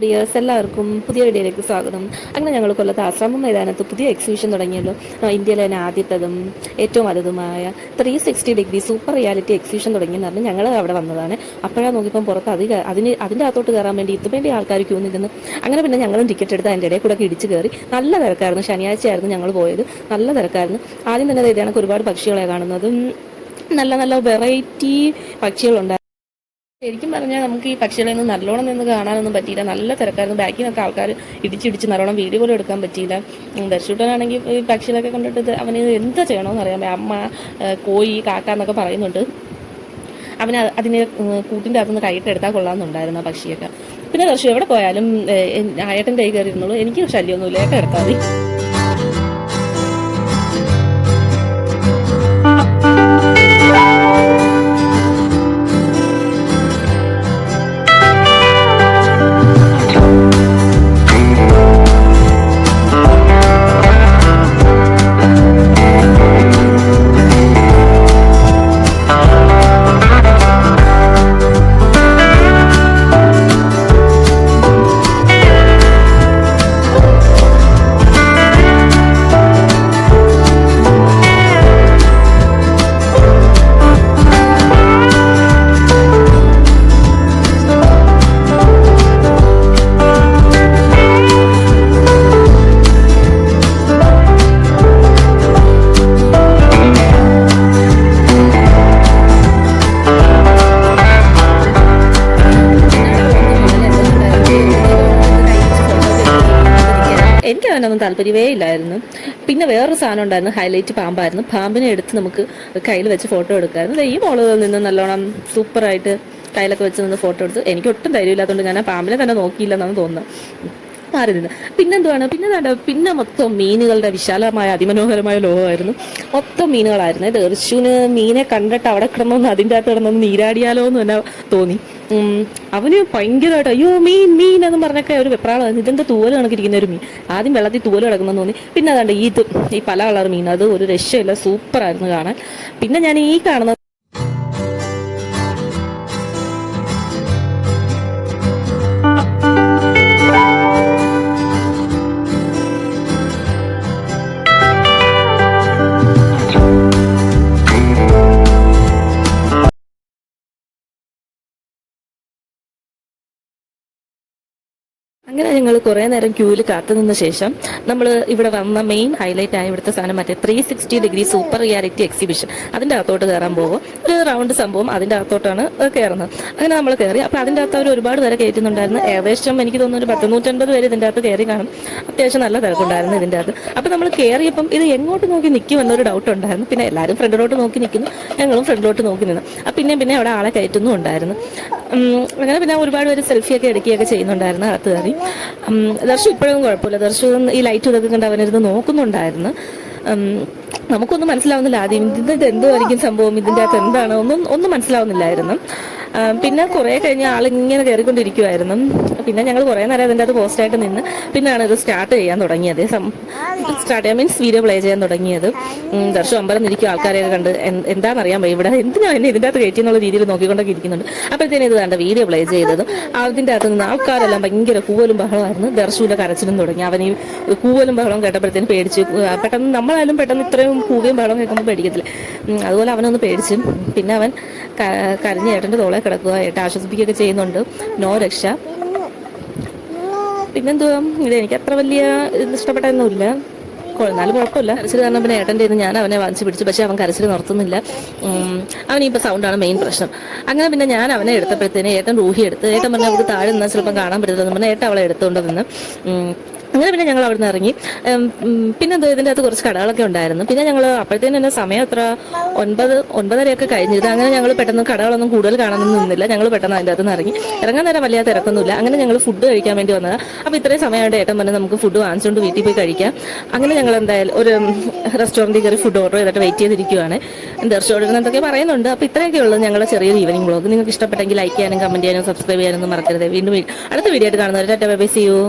Dears എല്ലാവർക്കും പുതിയ വീഡിയോയിലേക്ക് സ്വാഗതം. അങ്ങനെ ഞങ്ങൾ കൊല്ലത്ത് ആശ്രമം മൈതാനത്ത് പുതിയ എക്സിബിഷൻ തുടങ്ങിയല്ലോ. ഇന്ത്യയിലെ തന്നെ ആദ്യത്തതും ഏറ്റവും വലുതുമായ 360 ഡിഗ്രി സൂപ്പർ റിയാലിറ്റി എക്സിബിഷൻ തുടങ്ങിയെന്ന് പറഞ്ഞ് ഞങ്ങൾ അവിടെ വന്നതാണ്. അപ്പോഴാണ് നോക്കിയപ്പം പുറത്ത് അതിൻ്റെ അകത്തോട്ട് കയറാൻ വേണ്ടി ഇതുവേണ്ടി ആൾക്കാർ ക്യൂ നിൽക്കുന്നു. അങ്ങനെ പിന്നെ ഞങ്ങളും ടിക്കറ്റ് എടുത്ത് അതിൻ്റെ ഇടയിൽ കൂടെ ഇടിച്ച് കയറി. നല്ല തിരക്കായിരുന്നു. ശനിയാഴ്ചയായിരുന്നു ഞങ്ങൾ പോയത്. നല്ല തിരക്കായിരുന്നു. ആദ്യം തന്നെ ഇതാണ് ഒരുപാട് പക്ഷികളെ കാണുന്നത്. നല്ല നല്ല വെറൈറ്റി പക്ഷികളുണ്ടായിരുന്നു. ശരിക്കും പറഞ്ഞാൽ നമുക്ക് ഈ പക്ഷികളെ നിന്ന് നല്ലോണം നിന്ന് കാണാനൊന്നും പറ്റിയില്ല. നല്ല തിരക്കായിരുന്നു. ബാക്കിൽ നിന്നൊക്കെ ആൾക്കാർ ഇടിച്ചിടിച്ച് നല്ലോണം വീഡിയോ പോലും എടുക്കാൻ പറ്റിയില്ല. ദർശൂട്ടനാണെങ്കിൽ ഈ പക്ഷികളൊക്കെ കണ്ടിട്ട് അവന് എന്താ ചെയ്യണമെന്ന് അറിയാൻ അമ്മ കോഴി കാക്ക എന്നൊക്കെ പറയുന്നുണ്ട്. അവന് അതിന് കൂട്ടിൻ്റെ അകത്തുനിന്ന് കൈയിട്ട് എടുത്താൽ കൊള്ളാമെന്നുണ്ടായിരുന്നു ആ പക്ഷിയൊക്കെ. പിന്നെ ദർശു എവിടെ പോയാലും ഏട്ടൻ്റെ കൈ കയറിയിരുന്നുള്ളൂ. എനിക്ക് ശല്യമൊന്നുമില്ല, ഏട്ടൻ എടുത്താൽ മതി. എനിക്ക് അതിനൊന്നും താല്പര്യമേ ഇല്ലായിരുന്നു. പിന്നെ വേറൊരു സാധനം ഉണ്ടായിരുന്നു, ഹൈലൈറ്റ് പാമ്പായിരുന്നു. പാമ്പിനെ എടുത്ത് നമുക്ക് കയ്യിൽ വെച്ച് ഫോട്ടോ എടുക്കാമായിരുന്നു. ഈ മോളിൽ നിന്ന് നല്ലോണം സൂപ്പറായിട്ട് കയ്യിലൊക്കെ വെച്ച് നിന്ന് ഫോട്ടോ എടുത്ത്. എനിക്ക് ഒട്ടും ധൈര്യമില്ലാത്തതുകൊണ്ട് ഞാൻ ആ പാമ്പിനെ തന്നെ നോക്കിയില്ലെന്നാണ് തോന്നുന്നത്. മാറി നിന്ന് പിന്നെന്തുവാണ് പിന്നെ മൊത്തം മീനുകളുടെ വിശാലമായ അതിമനോഹരമായ ലോകമായിരുന്നു. മൊത്തം മീനുകളായിരുന്നു. ദർശുവിന് മീനെ കണ്ടിട്ട് അവിടെ കിടന്നൊന്ന് അതിൻ്റെ അകത്ത് കിടന്നൊന്ന് നീരാടിയാലോ എന്ന് തന്നെ തോന്നി. അവന് ഭയങ്കരമായിട്ട് അയ്യോ മീൻ മീൻ എന്ന് പറഞ്ഞൊക്കെ ഒരു വെപ്രാളമായിരുന്നു. ഇതെന്താ തൂവൽ കണക്കിരിക്കുന്ന ഒരു മീൻ. ആദ്യം വെള്ളത്തിൽ തൂവൽ കിടക്കുന്നെന്ന് തോന്നി. പിന്നെ അതാണ്ട് ഈ പല കളർ മീൻ, അത് ഒരു രക്ഷയില്ല, സൂപ്പറായിരുന്നു കാണാൻ. പിന്നെ ഞാൻ ഈ കാണുന്ന അങ്ങനെ ഞങ്ങൾ കുറേ നേരം ക്യൂവിൽ കാത്തു നിന്ന ശേഷം നമ്മൾ ഇവിടെ വന്ന മെയിൻ ഹൈലൈറ്റ് ആയ ഇവിടുത്തെ സാധനം മറ്റേ 360 ഡിഗ്രി സൂപ്പർ റിയാലിറ്റി എക്സിബിഷൻ. അതിൻ്റെ അകത്തോട്ട് കയറാൻ പോകും. ഒരു റൗണ്ട് സംഭവം അതിൻ്റെ അകത്തോട്ടാണ് കയറുന്നത്. അങ്ങനെ നമ്മൾ കയറി. അപ്പോൾ അതിൻ്റെ അകത്ത് അവർ ഒരുപാട് പേരെ കയറ്റുന്നുണ്ടായിരുന്നു. ഏകദേശം എനിക്ക് തോന്നുന്നു ഒരു 150 പേര് ഇതിൻ്റെ അകത്ത് കയറി കാണും. അത്യാവശ്യം നല്ല തിരക്കുണ്ടായിരുന്നു ഇതിൻ്റെ അകത്ത്. അപ്പോൾ നമ്മൾ കയറിയപ്പം ഇത് എങ്ങോട്ട് നോക്കി നിൽക്കുമെന്നൊരു ഡൗട്ട് ഉണ്ടായിരുന്നു. പിന്നെ എല്ലാവരും ഫ്രണ്ടിലോട്ട് നോക്കി നിൽക്കുന്നു, ഞങ്ങളും ഫ്രണ്ടിലോട്ട് നോക്കി നിന്നു. പിന്നെ അവിടെ ആളെ കയറ്റുന്നും ഉണ്ടായിരുന്നു. അങ്ങനെ പിന്നെ ഒരുപാട് പേര് സെൽഫിയൊക്കെ എടുക്കുകയൊക്കെ ചെയ്യുന്നുണ്ടായിരുന്നു അകത്ത് കയറി. ദർശു ഇപ്പോഴും കുഴപ്പമില്ല. ദർശു ഈ ലൈറ്റ് ഇതൊക്കെ കണ്ട് അവനിരുന്ന് നോക്കുന്നുണ്ടായിരുന്നു. നമുക്കൊന്നും മനസ്സിലാവുന്നില്ല ആദ്യം ഇതിൻ്റെ എന്തുമായിരിക്കും സംഭവം, ഇതിൻ്റെ അകത്ത് എന്താണ് ഒന്നും മനസ്സിലാവുന്നില്ലായിരുന്നു. പിന്നെ കുറേ കഴിഞ്ഞ് ആളിങ്ങനെ കയറിക്കൊണ്ടിരിക്കുമായിരുന്നു. പിന്നെ ഞങ്ങൾ കുറേ നേരം അതിൻ്റെ അത് പോസ്റ്റായിട്ട് നിന്ന് പിന്നെയാണ് ഇത് സ്റ്റാർട്ട് ചെയ്യാൻ തുടങ്ങിയത്. സ്റ്റാർട്ട് ചെയ്യാൻ മീൻസ് വീഡിയോ പ്ലേ ചെയ്യാൻ തുടങ്ങിയത്. ദർശു അമ്പലം ഇരിക്കും ആൾക്കാരെയൊക്കെ കണ്ട് എന്താണെന്നറിയാൻ പോയി ഇവിടെ എന്തിനാ എന്നെ ഇതിൻ്റെ അകത്ത് കയറ്റി എന്നുള്ള രീതിയിൽ നോക്കിക്കൊണ്ടൊക്കെ ഇരിക്കുന്നുണ്ട്. അപ്പോഴത്തേനും ഇത് കണ്ട വീഡിയോ പ്ലേ ചെയ്തതും അതിൻ്റെ അകത്ത് നിന്ന് ആൾക്കാരെല്ലാം ഭയങ്കര കൂവലും ബഹളമായിരുന്നു. ദർശുവിൻ്റെ കരച്ചിലും തുടങ്ങി. അവൻ ഈ കൂവലും ബഹളം കേട്ടപ്പോഴത്തേനും പേടിച്ച്. പെട്ടെന്ന് നമ്മളായാലും പെട്ടെന്ന് ഇത്രയും കൂവയും ബഹളം കേൾക്കുമ്പോൾ പേടിക്കത്തില്ല. അതുപോലെ അവനൊന്ന് പേടിച്ച്. പിന്നെ അവൻ കരഞ്ഞ് ഏട്ടൻ്റെ തോളെ കിടക്കുക. ഏട്ടൻ ആശ്വസിപ്പിക്കുകയൊക്കെ ചെയ്യുന്നുണ്ട്. നോ രക്ഷ. പിന്നെന്തുവാ, ഇത് എനിക്ക് അത്ര വലിയ ഇഷ്ടപ്പെട്ടൊന്നുമില്ല. എന്നാലും കുഴപ്പമില്ല. കരച്ചിൽ കാരണം പിന്നെ ഏട്ടൻ്റെ നിന്ന് ഞാൻ അവനെ വാങ്ങിച്ച് പിടിച്ചു. പക്ഷേ അവൻ കരച്ചിൽ നിർത്തുന്നില്ല. അവനിപ്പോൾ സൗണ്ടാണ് മെയിൻ പ്രശ്നം. അങ്ങനെ പിന്നെ ഞാൻ അവനെ എടുത്തപ്പോഴത്തേന് ഏട്ടൻ റൂഹി എടുത്ത്. ഏട്ടൻ പറഞ്ഞാൽ അവർക്ക് താഴെ നിന്നാൽ ചിലപ്പം കാണാൻ പറ്റത്തില്ലെന്ന് പറഞ്ഞാൽ ഏട്ടൻ അവളെ എടുത്തുകൊണ്ട് നിന്ന്. അങ്ങനെ പിന്നെ ഞങ്ങൾ അവിടെ നിന്ന് ഇറങ്ങി. പിന്നെ എന്തോ ഇതിൻ്റെ അകത്ത് കുറച്ച് കടകളൊക്കെ ഉണ്ടായിരുന്നു. പിന്നെ ഞങ്ങൾ അപ്പോഴത്തേനും എൻ്റെ സമയം എത്ര 9:30 കഴിഞ്ഞിരുന്നു. അങ്ങനെ ഞങ്ങൾ പെട്ടെന്ന് കടകളൊന്നും കൂടുതൽ കാണാനൊന്നും നിന്നില്ല. ഞങ്ങൾ പെട്ടെന്ന് അതിൻ്റെ അകത്ത് നിന്ന് ഇറങ്ങി. ഇറങ്ങാൻ നേരം വലിയ തിരക്കൊന്നുമില്ല. അങ്ങനെ ഞങ്ങൾ ഫുഡ് കഴിക്കാൻ വേണ്ടി വന്നതാണ്. അപ്പോൾ ഇത്രയും സമയമായിട്ട് ഏട്ടൻ പറഞ്ഞാൽ നമുക്ക് ഫുഡ് വാങ്ങിച്ചുകൊണ്ട് വീട്ടിൽ പോയി കഴിക്കാം. അങ്ങനെ ഞങ്ങൾ എന്തായാലും ഒരു റെസ്റ്റോറൻറ്റിൽ കയറി ഫുഡ് ഓർഡർ ചെയ്തിട്ട് വെയിറ്റ് ചെയ്തിരിക്കുകയാണ്. ദർശനം എന്തൊക്കെ പറയുന്നുണ്ട്. അപ്പോൾ ഇത്രയൊക്കെ ഉള്ളൂ ഞങ്ങളുടെ ചെറിയൊരു ഈവനിങ് വ്ളോഗ്. നിങ്ങൾക്ക് ഇഷ്ടപ്പെട്ടെങ്കിൽ ലൈക്ക് ചെയ്യാനും കമൻറ്റ് ചെയ്യാനും സബ്സ്ക്രൈബ് ചെയ്യാനൊന്നും മറക്കരുത്. വീണ്ടും അടുത്ത വീഡിയോ ആയിട്ട് കാണുന്നവരെ tata bye bye, see U.